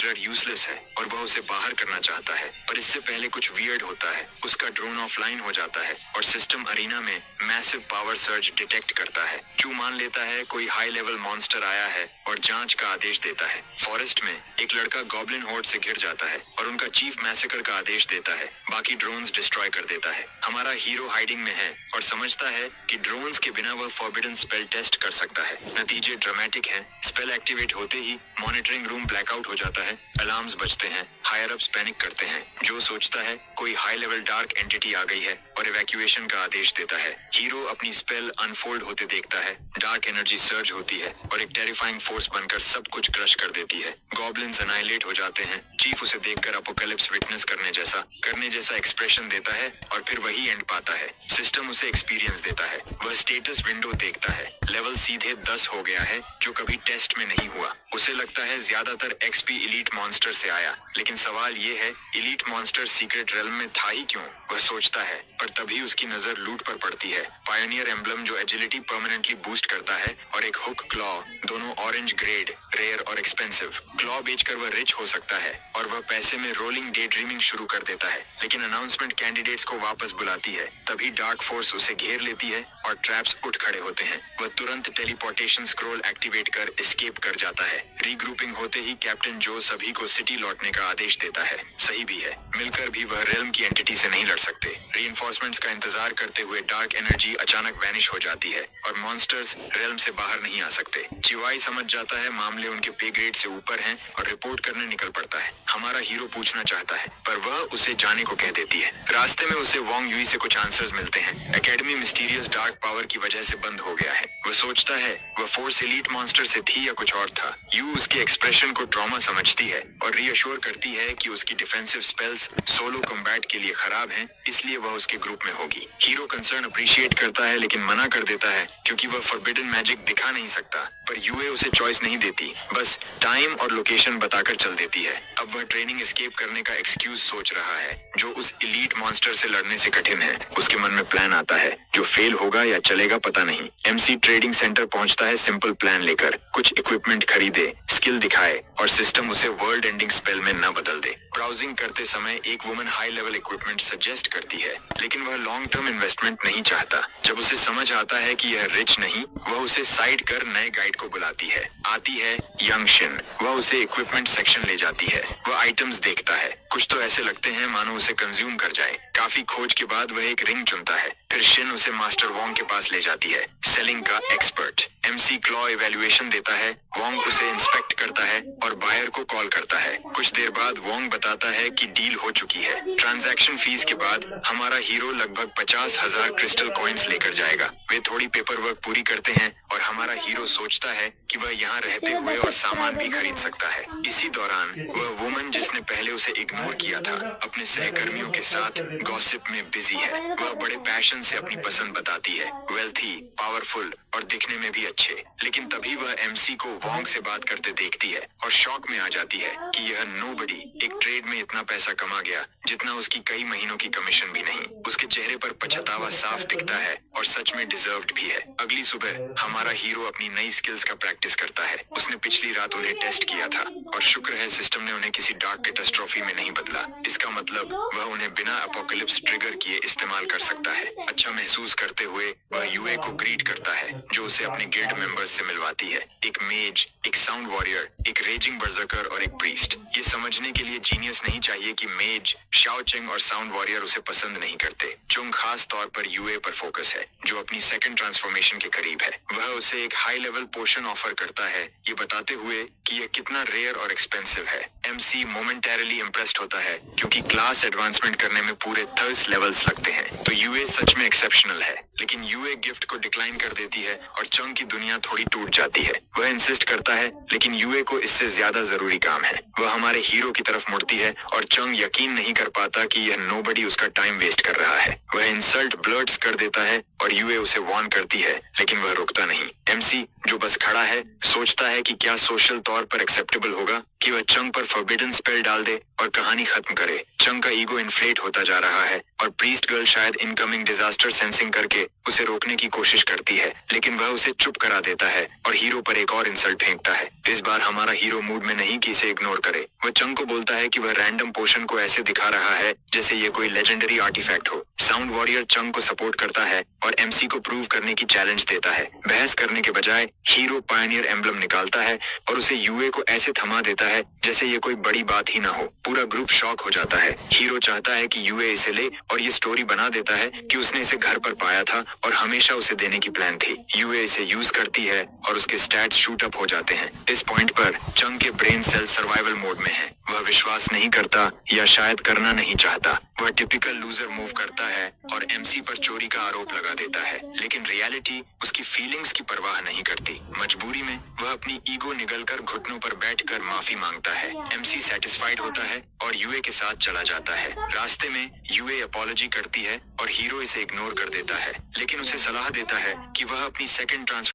Useless है और वह उसे बाहर करना चाहता है, पर इससे पहले कुछ वियर्ड होता है। उसका ड्रोन ऑफलाइन हो जाता है और सिस्टम अरीना में मैसिव पावर सर्ज डिटेक्ट करता है। चू मान लेता है कोई हाई लेवल मॉन्स्टर आया है और जांच का आदेश देता है। फॉरेस्ट में एक लड़का गॉब्लिन होर्ड से घिर जाता है और उनका चीफ मैसेकर का आदेश देता है। बाकी ड्रोन्स डिस्ट्रॉय कर देता है। हमारा हीरो हाइडिंग में है और समझता है कि ड्रोन्स के बिना वह फॉरबिडन स्पेल टेस्ट कर सकता है। नतीजे ड्रामेटिक हैं। स्पेल एक्टिवेट होते ही मॉनिटरिंग रूम ब्लैकआउट हो जाता है, अलार्म्स बजते हैं, हायर अप्स पैनिक करते हैं। जो सोचता है कोई हाई लेवल डार्क एंटिटी आ गई है और इवैक्यूएशन का आदेश देता है। हीरो अपनी स्पेल अनफोल्ड होते देखता है। डार्क एनर्जी सर्ज होती है और एक टेरिफाइंग फोर्स बनकर सब कुछ क्रश कर देती है। गॉब्लिन्स अनाइलेट हो जाते हैं। चीफ उसे देखकर अपोकैलिप्स विटनेस करने जैसा एक्सप्रेशन देता है और फिर वही एंड पाता है। सिस्टम उसे एक्सपीरियंस देता है। वह स्टेटस विंडो देखता है। लेवल सीधे 10 हो गया है, जो कभी टेस्ट में नहीं हुआ। उसे लगता है ज्यादातर एक्सपी इलीट मॉन्स्टर से आया, लेकिन सवाल ये है इलीट मॉन्स्टर सीक्रेट रेल्म में था ही क्यों? वह सोचता है, पर तभी उसकी नजर लूट पर पड़ती है। पायोनियर एम्बलम जो एजिलिटी परमानेंटली बूस्ट करता है और एक हुक क्लॉ, दोनों ऑरेंज ग्रेड, रेयर और एक्सपेंसिव। क्लॉ बेचकर वह रिच हो सकता है और वह पैसे में रोलिंग डे ड्रीमिंग शुरू कर देता है, लेकिन अनाउंसमेंट कैंडिडेट्स को वापस बुलाती है। तभी डार्क फोर्स उसे घेर लेती है और ट्रैप्स उठ खड़े होते हैं। वह तुरंत टेलीपोर्टेशन स्क्रॉल एक्टिवेट कर एस्केप कर जाता है। रीग्रुपिंग होते ही कैप्टन जो सभी को सिटी लौटने का आदेश देता है। सही भी है, मिलकर भी वह रेल्म की एंटिटी से नहीं लड़ सकते। रीइंफोर्समेंट्स का इंतजार करते हुए डार्क एनर्जी अचानक वैनिश हो जाती है और मॉन्स्टर्स रेल्म से बाहर नहीं आ सकते। जीवाई समझ जाता है मामले उनके पे ग्रेड से ऊपर हैं और रिपोर्ट करने निकल पड़ता है। हमारा हीरो पूछना चाहता है, पर वह उसे जाने को कह देती है। रास्ते में उसे वोंग यूई से कुछ आंसर्स मिलते हैं। एकेडमी मिस्टीरियस डार्क पावर की वजह से बंद हो गया है। वह सोचता है वह फोर्स एलीट मॉन्स्टर से थी या कुछ और था। यू उसके एक्सप्रेशन को ट्रॉमा समझती है और रीअश्योर करती है कि उसकी डिफेंसिव स्पेल्स सोलो कॉम्बैट के लिए खराब हैं, इसलिए वह उसके ग्रुप में होगी। हीरो कंसर्न अप्रिशिएट करता है लेकिन मना कर देता है क्योंकि वह फॉरबिडन मैजिक दिखा नहीं सकता। पर यूए उसे चॉइस नहीं देती, बस टाइम और लोकेशन बताकर चल देती है। अब वह ट्रेनिंग एस्केप करने का एक्सक्यूज सोच रहा है, जो उस एलीट मॉन्स्टर से लड़ने से कठिन है। उसके मन में प्लान आता है जो फेल होगा या चलेगा पता नहीं। एमसी ट्रेडिंग सेंटर पहुंचता है सिंपल प्लान लेकर। कुछ इक्विपमेंट खरीदे, स्किल दिखाए और सिस्टम उसे वर्ल्ड एंडिंग स्पेल में न बदल दे। ब्राउजिंग करते समय एक woman high level equipment suggest करती है, लेकिन वह लॉन्ग टर्म इन्वेस्टमेंट नहीं चाहता। जब उसे समझ आता है कि यह रिच नहीं, वह उसे साइड कर नए गाइड को बुलाती है। आती है यंग शिन। वह उसे इक्विपमेंट सेक्शन ले जाती है। वह आइटम्स देखता है, कुछ तो ऐसे लगते हैं मानो उसे कंज्यूम कर जाए। काफी खोज के बाद वह एक रिंग चुनता है। फिर शिन उसे मास्टर वोंग के पास ले जाती है, सेलिंग का एक्सपर्ट। एमसी क्लॉ इवैल्यूएशन देता है। वोंग उसे इंस्पेक्ट करता है और बायर को कॉल करता है। कुछ देर बाद वोंग बताता है कि डील हो चुकी है। ट्रांजैक्शन फीस के बाद हमारा हीरो लगभग 50,000 क्रिस्टल कॉइन्स लेकर जाएगा। वे थोड़ी पेपर वर्क पूरी करते हैं और हमारा हीरो सोचता है कि वह यहाँ रहते हुए और सामान भी खरीद सकता है। इसी दौरान वह वुमन जिसने पहले उसे इग्नोर किया था, अपने सहकर्मियों के साथ गॉसिप में बिजी है। वह बड़े पैशन से अपनी पसंद बताती है, वेल्थी, पावरफुल और दिखने में भी अच्छे। लेकिन तभी वह एमसी को वोंग से बात करते देखती है और शॉक में आ जाती है कि यह नोबडी एक ट्रेड में इतना पैसा कमा गया जितना उसकी कई महीनों की कमीशन भी नहीं। उसके चेहरे पर पछतावा साफ दिखता है और सच में डिजर्व्ड भी है। अगली सुबह हमारा हीरो अपनी नई स्किल्स का प्रैक्टिस करता है। उसने पिछली रात उन्हें टेस्ट किया था और शुक्र है सिस्टम ने उन्हें किसी डार्क कैटास्ट्रोफी में नहीं बदला। इसका मतलब वह उन्हें बिना अपोकलिप्स ट्रिगर किए इस्तेमाल कर सकता है। अच्छा महसूस करते हुए वह यूए को ग्रीट करता है, जो उसे अपने गिल्ड मेंबर्स से मिलवाती है। एक मेज, एक साउंड वॉरियर, एक रेजिंग बर्जर्कर और एक प्रीस्ट। ये समझने के लिए जीनियस नहीं चाहिए कि मेज, शाओ चेंग और साउंड वॉरियर उसे पसंद नहीं करते। चुंग खास तौर पर यूए पर फोकस है, जो अपनी सेकंड ट्रांसफॉर्मेशन के करीब है। वह उसे एक हाई लेवल पोशन ऑफर करता है, ये बताते हुए कि यह कितना रेयर और एक्सपेंसिव है। एमसी मोमेंटरली इम्प्रेस्ड होता है क्योंकि क्लास एडवांसमेंट करने में पूरे 30 लेवल्स लगते हैं। तो यूए सच में एक्सेप्शनल है, लेकिन यूए गिफ्ट को डिक्लाइन कर देती है और चंग की दुनिया थोड़ी टूट जाती है। वह इंसिस्ट करता है, लेकिन यूए को इससे ज्यादा जरूरी काम है। वह हमारे हीरो की तरफ मुड़ती है और चंग यकीन नहीं कर पाता कि यह नोबडी उसका टाइम वेस्ट कर रहा है। वह इंसल्ट ब्लर्ट्स कर देता है और यूए उसे वार्न करती है, लेकिन वह रुकता नहीं। एमसी जो बस खड़ा है, सोचता है कि क्या सोशल तौर पर एक्सेप्टेबल होगा कि वह चंग पर फॉरबिडन स्पेल डाल दे और कहानी खत्म करे। चंग का ईगो इन्फ्लेट होता जा रहा है और प्रीस्ट गर्ल शायद इनकमिंग डिजास्टर सेंसिंग करके उसे रोकने की कोशिश करती है, लेकिन वह उसे चुप करा देता है और हीरो पर एक और इंसल्ट फेंकता है। इस बार हमारा हीरो मूड में नहीं कि इसे इग्नोर करे। वह चंग को बोलता है कि वह रैंडम पोशन को ऐसे दिखा रहा है जैसे ये कोई लेजेंडरी आर्टिफैक्ट हो। साउंड वॉरियर चंग को सपोर्ट करता है और एमसी को प्रूव करने की चैलेंज देता है। बहस करने के बजाय हीरो पायनियर एम्बलम निकालता है और उसे यूए को ऐसे थमा देता है जैसे ये कोई बड़ी बात ही ना हो। पूरा ग्रुप शॉक हो जाता है। हीरो चाहता है कि यूए इसे ले और ये स्टोरी बना देता है कि उसने इसे घर पर पाया था और हमेशा उसे देने की प्लान थी। यूए इसे यूज करती है और उसके स्टैट्स शूट अप हो जाते हैं। इस पॉइंट पर चंग के ब्रेन सेल सर्वाइवल मोड में है। वह विश्वास नहीं करता या शायद करना नहीं चाहता। वह टिपिकल लूजर मूव करता है और एमसी पर चोरी का आरोप लगा देता है, लेकिन रियलिटी उसकी फीलिंग्स की परवाह नहीं करती। मजबूरी में वह अपनी ईगो निगलकर घुटनों पर बैठकर माफी मांगता है। एमसी सेटिस्फाइड होता है और यूए के साथ चला जाता है। रास्ते में यूए अपॉलॉजी करती है और हीरो इसे इग्नोर कर देता है, लेकिन उसे सलाह देता है कि वह अपनी सेकंड ट्रांसफर